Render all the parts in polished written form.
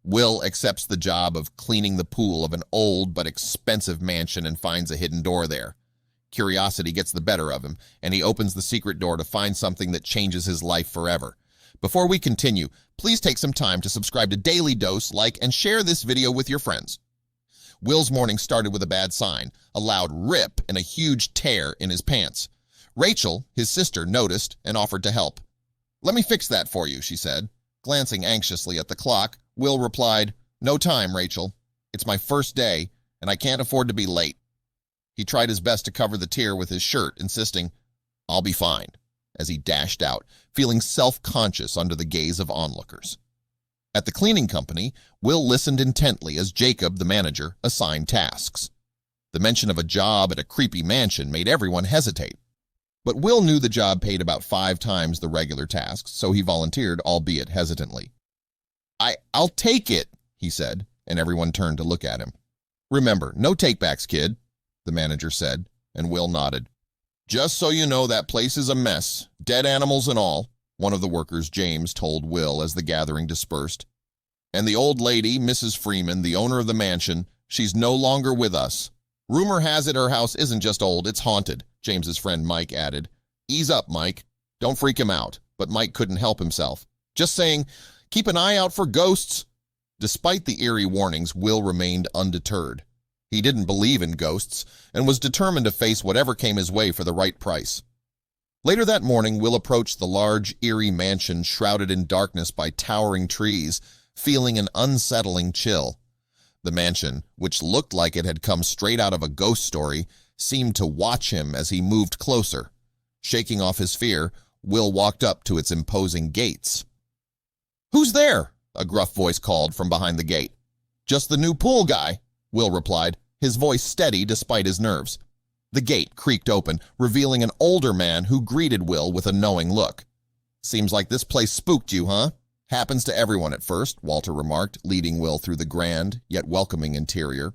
Will accepts the job of cleaning the pool of an old but expensive mansion and finds a hidden door there. Curiosity gets the better of him, and he opens the secret door to find something that changes his life forever. Before we continue, please take some time to subscribe to Daily Dose, like, and share this video with your friends. Will's morning started with a bad sign, a loud rip and a huge tear in his pants. Rachel, his sister, noticed and offered to help. "Let me fix that for you," she said. Glancing anxiously at the clock, Will replied, "No time, Rachel. It's my first day, and I can't afford to be late." He tried his best to cover the tear with his shirt, insisting, "I'll be fine," as he dashed out, feeling self-conscious under the gaze of onlookers. At the cleaning company, Will listened intently as Jacob, the manager, assigned tasks. The mention of a job at a creepy mansion made everyone hesitate. But Will knew the job paid about 5 times the regular tasks, so he volunteered, albeit hesitantly. I'll take it," he said, and everyone turned to look at him. "Remember, no takebacks, kid," the manager said, and Will nodded. "Just so you know, that place is a mess, dead animals and all," one of the workers, James, told Will as the gathering dispersed. "And the old lady, Mrs. Freeman, the owner of the mansion, she's no longer with us. Rumor has it her house isn't just old, it's haunted," James's friend Mike added. "Ease up, Mike. Don't freak him out," but Mike couldn't help himself. "Just saying, keep an eye out for ghosts." Despite the eerie warnings, Will remained undeterred. He didn't believe in ghosts and was determined to face whatever came his way for the right price. Later that morning, Will approached the large, eerie mansion shrouded in darkness by towering trees, feeling an unsettling chill. The mansion, which looked like it had come straight out of a ghost story, seemed to watch him as he moved closer. Shaking off his fear, Will walked up to its imposing gates. "Who's there?" a gruff voice called from behind the gate. "Just the new pool guy," Will replied, his voice steady despite his nerves. The gate creaked open, revealing an older man who greeted Will with a knowing look. "Seems like this place spooked you, huh? Happens to everyone at first," Walter remarked, leading Will through the grand, yet welcoming interior.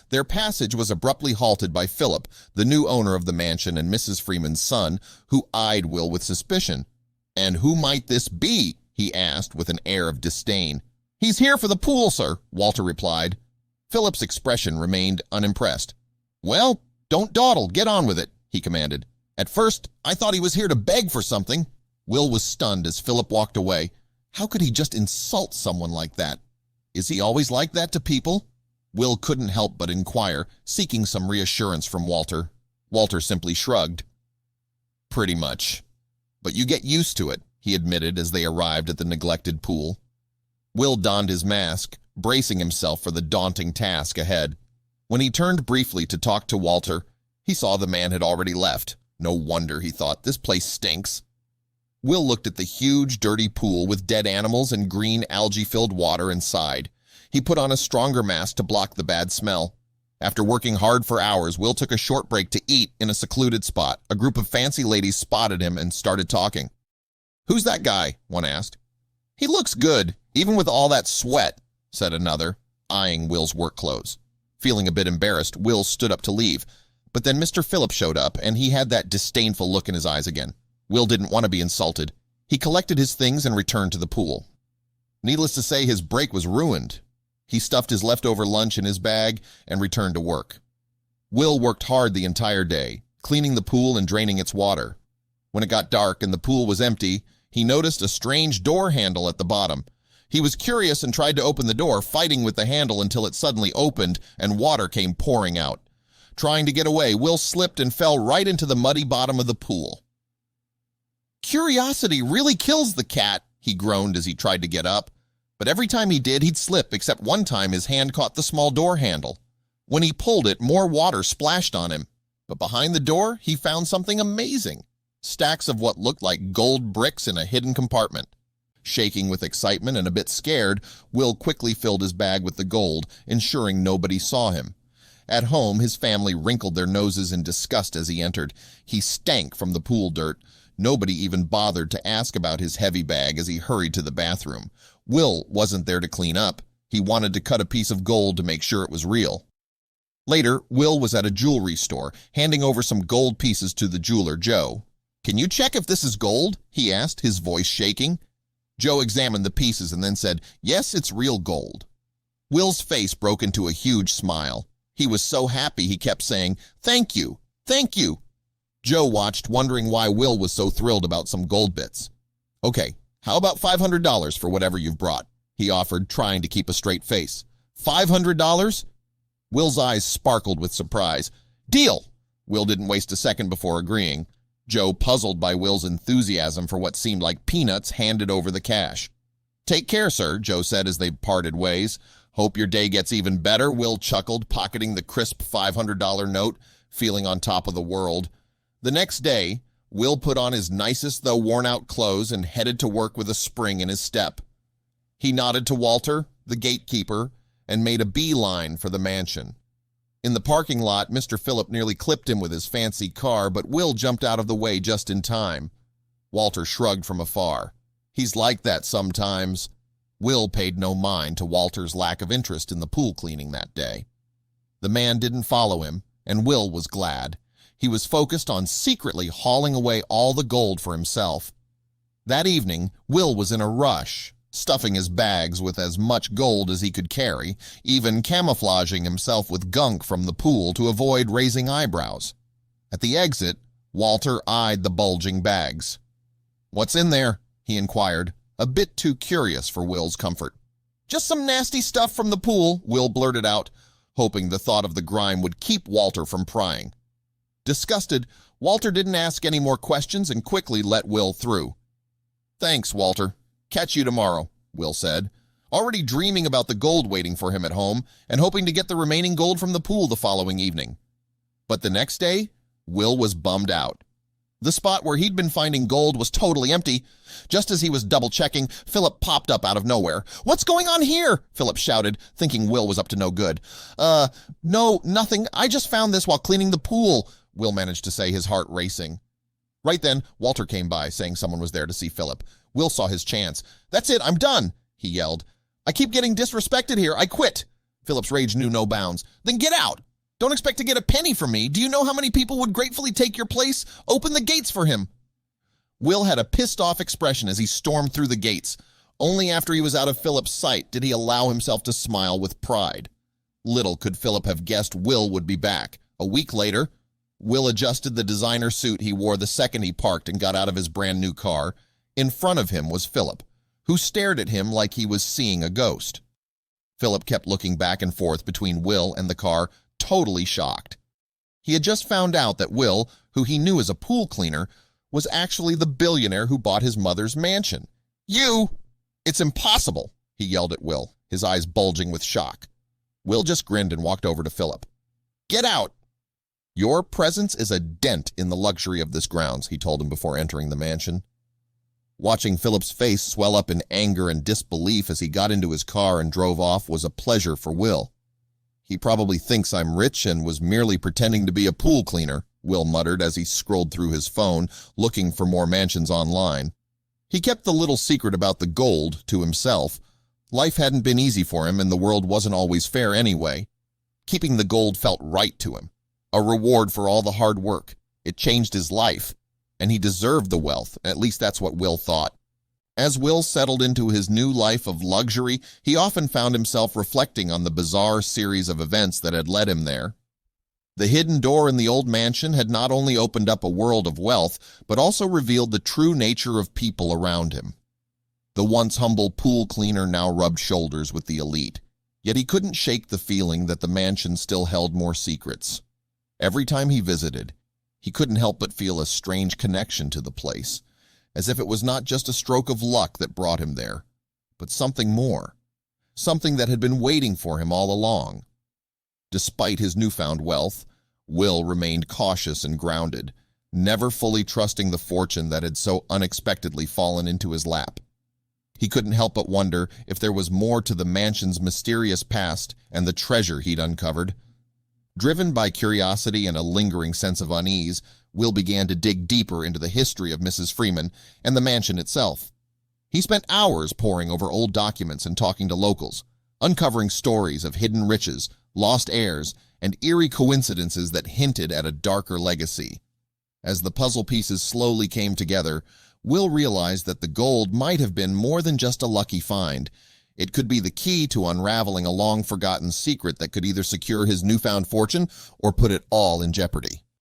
Their passage was abruptly halted by Philip, the new owner of the mansion and Mrs. Freeman's son, who eyed Will with suspicion. "And who might this be?" he asked with an air of disdain. "He's here for the pool, sir," Walter replied. Philip's expression remained unimpressed. "Well, don't dawdle, get on with it," he commanded. "At first, I thought he was here to beg for something." Will was stunned as Philip walked away. How could he just insult someone like that? Is he always like that to people? Will couldn't help but inquire, seeking some reassurance from Walter. Walter simply shrugged. "Pretty much. But you get used to it," he admitted as they arrived at the neglected pool. Will donned his mask, bracing himself for the daunting task ahead. When he turned briefly to talk to Walter, he saw the man had already left. No wonder, he thought, this place stinks. Will looked at the huge, dirty pool with dead animals and green, algae-filled water and sighed. He put on a stronger mask to block the bad smell. After working hard for hours, Will took a short break to eat in a secluded spot. A group of fancy ladies spotted him and started talking. "Who's that guy?" one asked. "He looks good, even with all that sweat," said another, eyeing Will's work clothes. Feeling a bit embarrassed, Will stood up to leave. But then Mr. Phillips showed up, and he had that disdainful look in his eyes again. Will didn't want to be insulted. He collected his things and returned to the pool. Needless to say, his break was ruined. He stuffed his leftover lunch in his bag and returned to work. Will worked hard the entire day, cleaning the pool and draining its water. When it got dark and the pool was empty, he noticed a strange door handle at the bottom. He was curious and tried to open the door, fighting with the handle until it suddenly opened and water came pouring out. Trying to get away, Will slipped and fell right into the muddy bottom of the pool. "Curiosity really kills the cat," he groaned as he tried to get up. But every time he did, he'd slip, except one time his hand caught the small door handle. When he pulled it, more water splashed on him. But behind the door, he found something amazing. Stacks of what looked like gold bricks in a hidden compartment. Shaking with excitement and a bit scared, Will quickly filled his bag with the gold, ensuring nobody saw him. At home, his family wrinkled their noses in disgust as he entered. He stank from the pool dirt. Nobody even bothered to ask about his heavy bag as he hurried to the bathroom. Will wasn't there to clean up. He wanted to cut a piece of gold to make sure it was real. Later, Will was at a jewelry store, handing over some gold pieces to the jeweler, Joe. "Can you check if this is gold?" he asked, his voice shaking. Joe examined the pieces and then said, "Yes, it's real gold." Will's face broke into a huge smile. He was so happy he kept saying, "Thank you, thank you." Joe watched, wondering why Will was so thrilled about some gold bits. "Okay, how about $500 for whatever you've brought?" he offered, trying to keep a straight face. $500? Will's eyes sparkled with surprise. "Deal!" Will didn't waste a second before agreeing. Joe, puzzled by Will's enthusiasm for what seemed like peanuts, handed over the cash. "Take care, sir," Joe said as they parted ways. "Hope your day gets even better," Will chuckled, pocketing the crisp $500 note, feeling on top of the world. The next day, Will put on his nicest though worn-out clothes and headed to work with a spring in his step. He nodded to Walter, the gatekeeper, and made a beeline for the mansion. In the parking lot, Mr. Phillip nearly clipped him with his fancy car, but Will jumped out of the way just in time. Walter shrugged from afar. "He's like that sometimes." Will paid no mind to Walter's lack of interest in the pool cleaning that day. The man didn't follow him, and Will was glad. He was focused on secretly hauling away all the gold for himself. That evening, Will was in a rush, stuffing his bags with as much gold as he could carry, even camouflaging himself with gunk from the pool to avoid raising eyebrows. At the exit, Walter eyed the bulging bags. "What's in there?" he inquired, a bit too curious for Will's comfort. "Just some nasty stuff from the pool," Will blurted out, hoping the thought of the grime would keep Walter from prying. Disgusted, Walter didn't ask any more questions and quickly let Will through. "Thanks, Walter. Catch you tomorrow," Will said, already dreaming about the gold waiting for him at home and hoping to get the remaining gold from the pool the following evening. But the next day, Will was bummed out. The spot where he'd been finding gold was totally empty. Just as he was double-checking, Philip popped up out of nowhere. "What's going on here?" Philip shouted, thinking Will was up to no good. No, nothing. I just found this while cleaning the pool," Will managed to say, his heart racing. Right then, Walter came by, saying someone was there to see Philip. Will saw his chance. "That's it, I'm done," he yelled. "I keep getting disrespected here. I quit." Philip's rage knew no bounds. "Then get out. Don't expect to get a penny from me. Do you know how many people would gratefully take your place? Open the gates for him." Will had a pissed-off expression as he stormed through the gates. Only after he was out of Philip's sight did he allow himself to smile with pride. Little could Philip have guessed Will would be back. A week later, Will adjusted the designer suit he wore the second he parked and got out of his brand-new car. In front of him was Philip, who stared at him like he was seeing a ghost. Philip kept looking back and forth between Will and the car, totally shocked. He had just found out that Will, who he knew as a pool cleaner, was actually the billionaire who bought his mother's mansion. "You! It's impossible!" he yelled at Will, his eyes bulging with shock. Will just grinned and walked over to Philip. "Get out! Your presence is a dent in the luxury of this grounds," he told him before entering the mansion. Watching Philip's face swell up in anger and disbelief as he got into his car and drove off was a pleasure for Will. "He probably thinks I'm rich and was merely pretending to be a pool cleaner," Will muttered as he scrolled through his phone, looking for more mansions online. He kept the little secret about the gold to himself. Life hadn't been easy for him, and the world wasn't always fair anyway. Keeping the gold felt right to him. A reward for all the hard work. It changed his life, and he deserved the wealth. At least that's what Will thought. As Will settled into his new life of luxury, he often found himself reflecting on the bizarre series of events that had led him there. The hidden door in the old mansion had not only opened up a world of wealth, but also revealed the true nature of people around him. The once humble pool cleaner now rubbed shoulders with the elite, yet he couldn't shake the feeling that the mansion still held more secrets. Every time he visited, he couldn't help but feel a strange connection to the place, as if it was not just a stroke of luck that brought him there, but something more, something that had been waiting for him all along. Despite his newfound wealth, Will remained cautious and grounded, never fully trusting the fortune that had so unexpectedly fallen into his lap. He couldn't help but wonder if there was more to the mansion's mysterious past and the treasure he'd uncovered. Driven by curiosity and a lingering sense of unease, Will began to dig deeper into the history of Mrs. Freeman and the mansion itself. He spent hours poring over old documents and talking to locals, uncovering stories of hidden riches, lost heirs, and eerie coincidences that hinted at a darker legacy. As the puzzle pieces slowly came together, Will realized that the gold might have been more than just a lucky find. It could be the key to unraveling a long-forgotten secret that could either secure his newfound fortune or put it all in jeopardy.